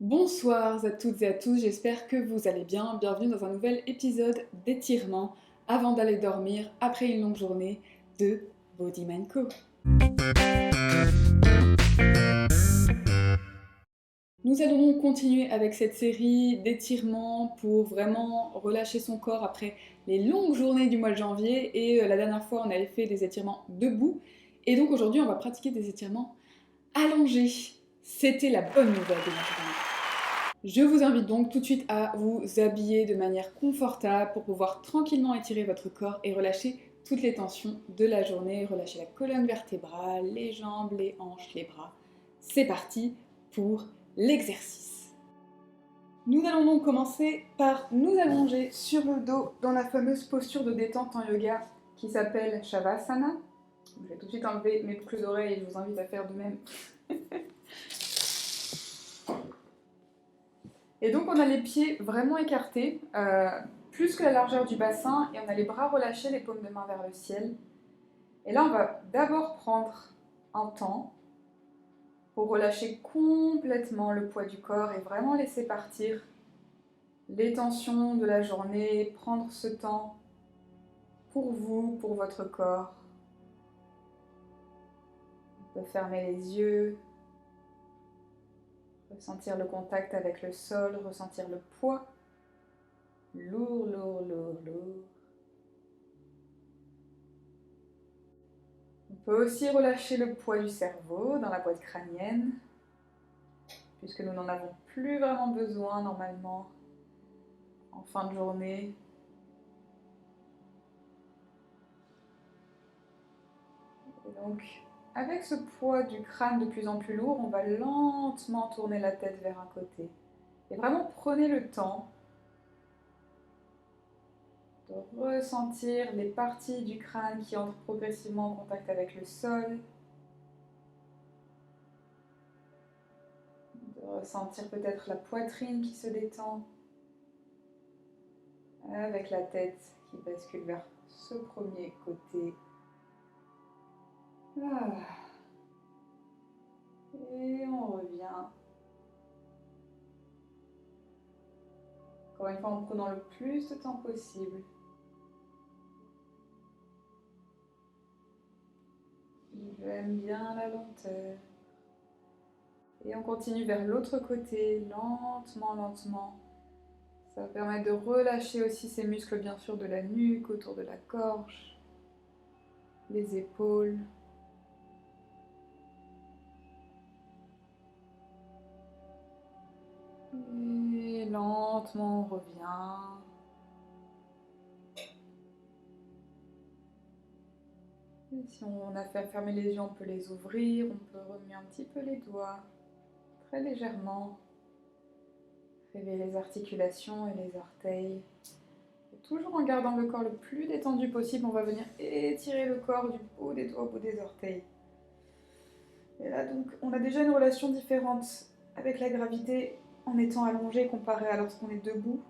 Bonsoir à toutes et à tous, j'espère que vous allez bien. Bienvenue dans un nouvel épisode d'étirement avant d'aller dormir après une longue journée de Body Mind Co. Nous allons donc continuer avec cette série d'étirements pour vraiment relâcher son corps après les longues journées du mois de janvier. Et la dernière fois, on avait fait des étirements debout. Et donc aujourd'hui, on va pratiquer des étirements allongés. C'était la bonne nouvelle de la journée. Je vous invite donc tout de suite à vous habiller de manière confortable pour pouvoir tranquillement étirer votre corps et relâcher toutes les tensions de la journée, relâcher la colonne vertébrale, les jambes, les hanches, les bras. C'est parti pour l'exercice. Nous allons donc commencer par nous allonger sur le dos dans la fameuse posture de détente en yoga qui s'appelle Shavasana. Je vais tout de suite enlever mes boucles d'oreilles et je vous invite à faire de même. Et donc on a les pieds vraiment écartés, plus que la largeur du bassin, et on a les bras relâchés, les paumes de main vers le ciel. Et là on va d'abord prendre un temps pour relâcher complètement le poids du corps et vraiment laisser partir les tensions de la journée, prendre ce temps pour vous, pour votre corps. Vous pouvez fermer les yeux, ressentir le contact avec le sol, ressentir le poids. Lourd, lourd, lourd, lourd. On peut aussi relâcher le poids du cerveau dans la boîte crânienne, puisque nous n'en avons plus vraiment besoin normalement en fin de journée. Et donc, avec ce poids du crâne de plus en plus lourd, on va lentement tourner la tête vers un côté. Et vraiment prenez le temps de ressentir les parties du crâne qui entrent progressivement en contact avec le sol, de ressentir peut-être la poitrine qui se détend, avec la tête qui bascule vers ce premier côté. Ah. Et on revient. Encore une fois en prenant le plus de temps possible. J'aime bien la lenteur. Et on continue vers l'autre côté, lentement, lentement. Ça va permettre de relâcher aussi ces muscles, bien sûr, de la nuque, autour de la gorge, les épaules. Et lentement, on revient. Et si on a fait à fermer les yeux, on peut les ouvrir. On peut remuer un petit peu les doigts, très légèrement. Réveiller les articulations et les orteils. Et toujours en gardant le corps le plus détendu possible, on va venir étirer le corps du bout des doigts au bout des orteils. Et là donc, on a déjà une relation différente avec la gravité en étant allongé comparé à lorsqu'on est debout,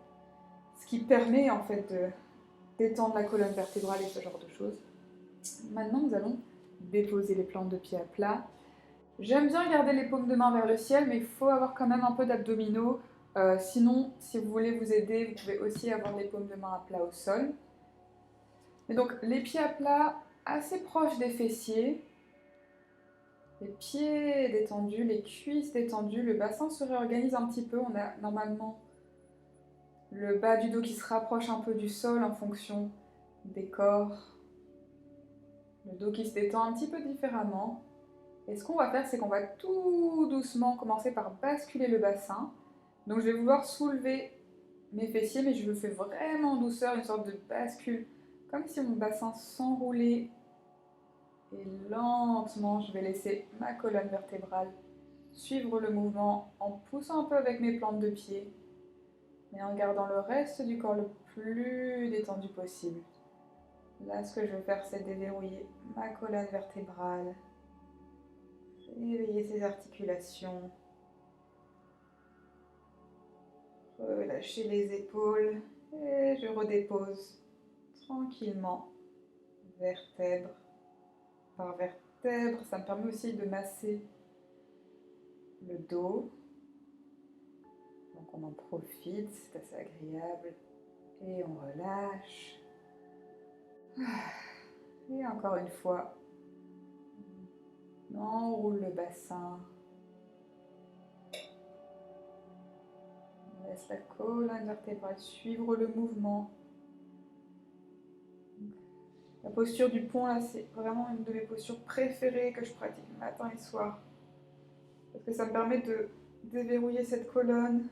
ce qui permet en fait de détendre la colonne vertébrale et ce genre de choses. Maintenant, nous allons déposer les plantes de pied à plat. J'aime bien garder les paumes de main vers le ciel, mais il faut avoir quand même un peu d'abdominaux. Sinon, si vous voulez vous aider, vous pouvez aussi avoir les paumes de main à plat au sol. Et donc, les pieds à plat, assez proches des fessiers. Les pieds détendus, les cuisses détendues, le bassin se réorganise un petit peu. On a normalement le bas du dos qui se rapproche un peu du sol en fonction des corps. Le dos qui se détend un petit peu différemment. Et ce qu'on va faire, c'est qu'on va tout doucement commencer par basculer le bassin. Donc je vais vouloir soulever mes fessiers, mais je le fais vraiment en douceur, une sorte de bascule, comme si mon bassin s'enroulait. Et lentement, je vais laisser ma colonne vertébrale suivre le mouvement en poussant un peu avec mes plantes de pied, mais en gardant le reste du corps le plus détendu possible. Là, ce que je vais faire, c'est déverrouiller ma colonne vertébrale, réveiller ses articulations, relâcher les épaules et je redépose tranquillement, vertèbre par vertèbre. Ça me permet aussi de masser le dos. Donc on en profite, c'est assez agréable. Et on relâche. Et encore une fois, on enroule le bassin. On laisse la colonne vertébrale suivre le mouvement. La posture du pont, là, c'est vraiment une de mes postures préférées que je pratique matin et soir. Parce que ça me permet de déverrouiller cette colonne.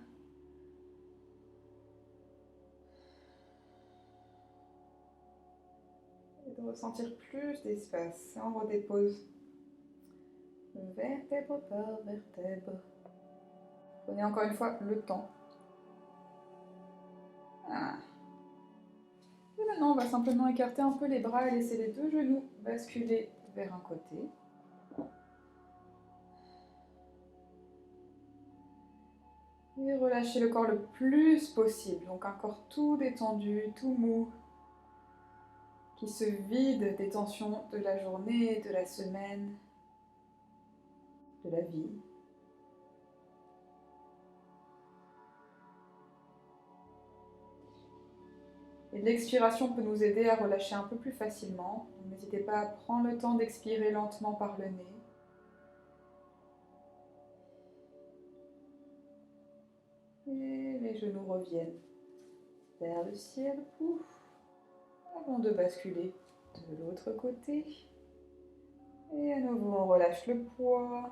Et de ressentir plus d'espace. Et on redépose. Vertèbre par vertèbre. Prenez encore une fois le temps. Ah. Et maintenant, on va simplement écarter un peu les bras et laisser les deux genoux basculer vers un côté. Et relâchez le corps le plus possible. Donc un corps tout détendu, tout mou, qui se vide des tensions de la journée, de la semaine, de la vie. Et l'expiration peut nous aider à relâcher un peu plus facilement. N'hésitez pas à prendre le temps d'expirer lentement par le nez. Et les genoux reviennent vers le ciel. Pouf, avant de basculer de l'autre côté. Et à nouveau, on relâche le poids.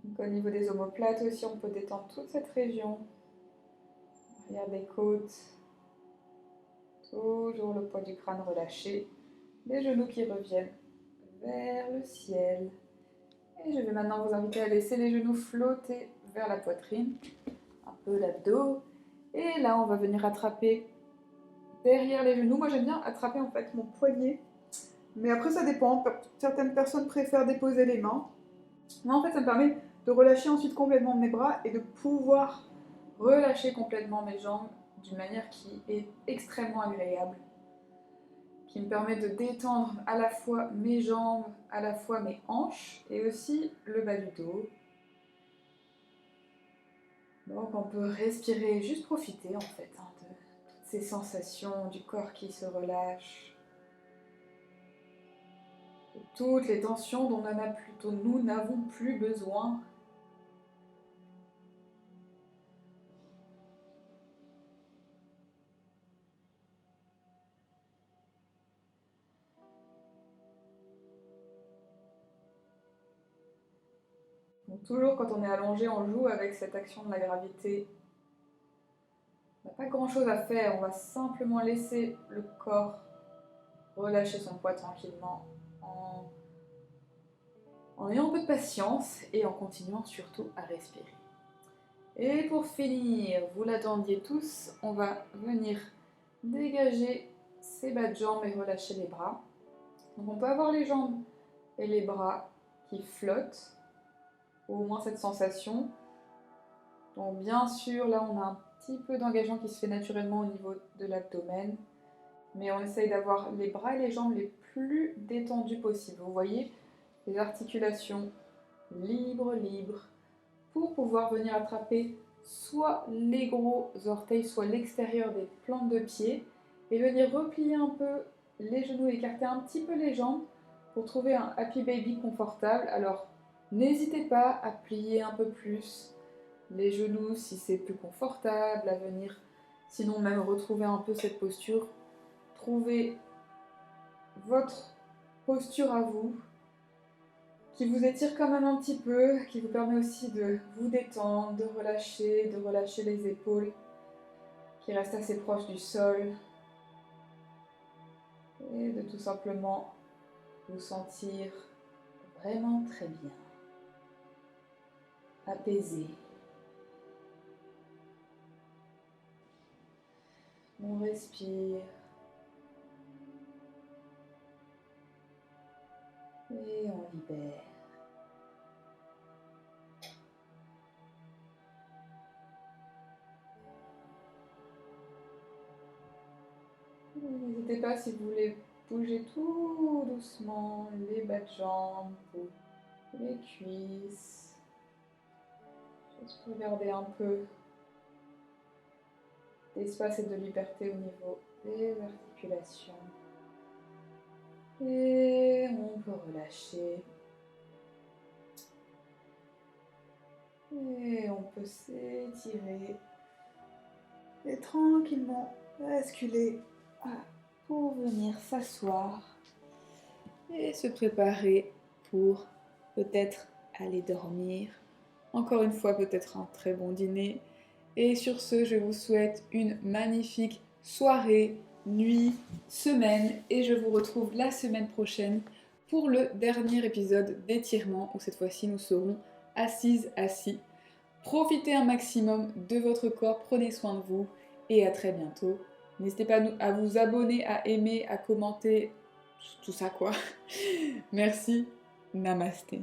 Donc, au niveau des omoplates aussi, on peut détendre toute cette région. Arrière des côtes. Toujours le poids du crâne relâché. Les genoux qui reviennent vers le ciel. Et je vais maintenant vous inviter à laisser les genoux flotter vers la poitrine. Un peu l'abdos. Et là, on va venir attraper derrière les genoux. Moi, j'aime bien attraper en fait mon poignet. Mais après, ça dépend. Certaines personnes préfèrent déposer les mains. Moi, en fait, ça me permet de relâcher ensuite complètement mes bras et de pouvoir relâcher complètement mes jambes d'une manière qui est extrêmement agréable, qui me permet de détendre à la fois mes jambes, à la fois mes hanches et aussi le bas du dos. Donc on peut respirer, juste profiter en fait de toutes ces sensations du corps qui se relâche, de toutes les tensions dont nous n'avons plus besoin. Donc toujours quand on est allongé, on joue avec cette action de la gravité. On n'a pas grand chose à faire, on va simplement laisser le corps relâcher son poids tranquillement en ayant un peu de patience et en continuant surtout à respirer. Et pour finir, vous l'attendiez tous, on va venir dégager ses bas de jambes et relâcher les bras. Donc on peut avoir les jambes et les bras qui flottent, ou au moins cette sensation. Donc bien sûr, là on a un petit peu d'engagement qui se fait naturellement au niveau de l'abdomen, mais on essaye d'avoir les bras et les jambes les plus détendus possible. Vous voyez, les articulations libres, pour pouvoir venir attraper soit les gros orteils, soit l'extérieur des plantes de pied, et venir replier un peu les genoux, écarter un petit peu les jambes pour trouver un happy baby confortable. Alors n'hésitez pas à plier un peu plus les genoux si c'est plus confortable, à venir sinon même retrouver un peu cette posture. Trouvez votre posture à vous, qui vous étire quand même un petit peu, qui vous permet aussi de vous détendre, de relâcher les épaules, qui restent assez proches du sol, et de tout simplement vous sentir vraiment très bien, apaisé. On respire, et on libère. n'hésitez pas si vous voulez bouger tout doucement les bas de jambes ou les cuisses. Juste pour garder un peu d'espace et de liberté au niveau des articulations. Et on peut relâcher. Et on peut s'étirer. Et tranquillement basculer pour venir s'asseoir. Et se préparer pour peut-être aller dormir. Encore une fois, peut-être un très bon dîner. Et sur ce, je vous souhaite une magnifique soirée, nuit, semaine. Et je vous retrouve la semaine prochaine pour le dernier épisode d'étirement, où cette fois-ci nous serons assises, assis. Profitez un maximum de votre corps, prenez soin de vous et à très bientôt. N'hésitez pas à vous abonner, à aimer, à commenter, tout ça quoi. Merci, namasté.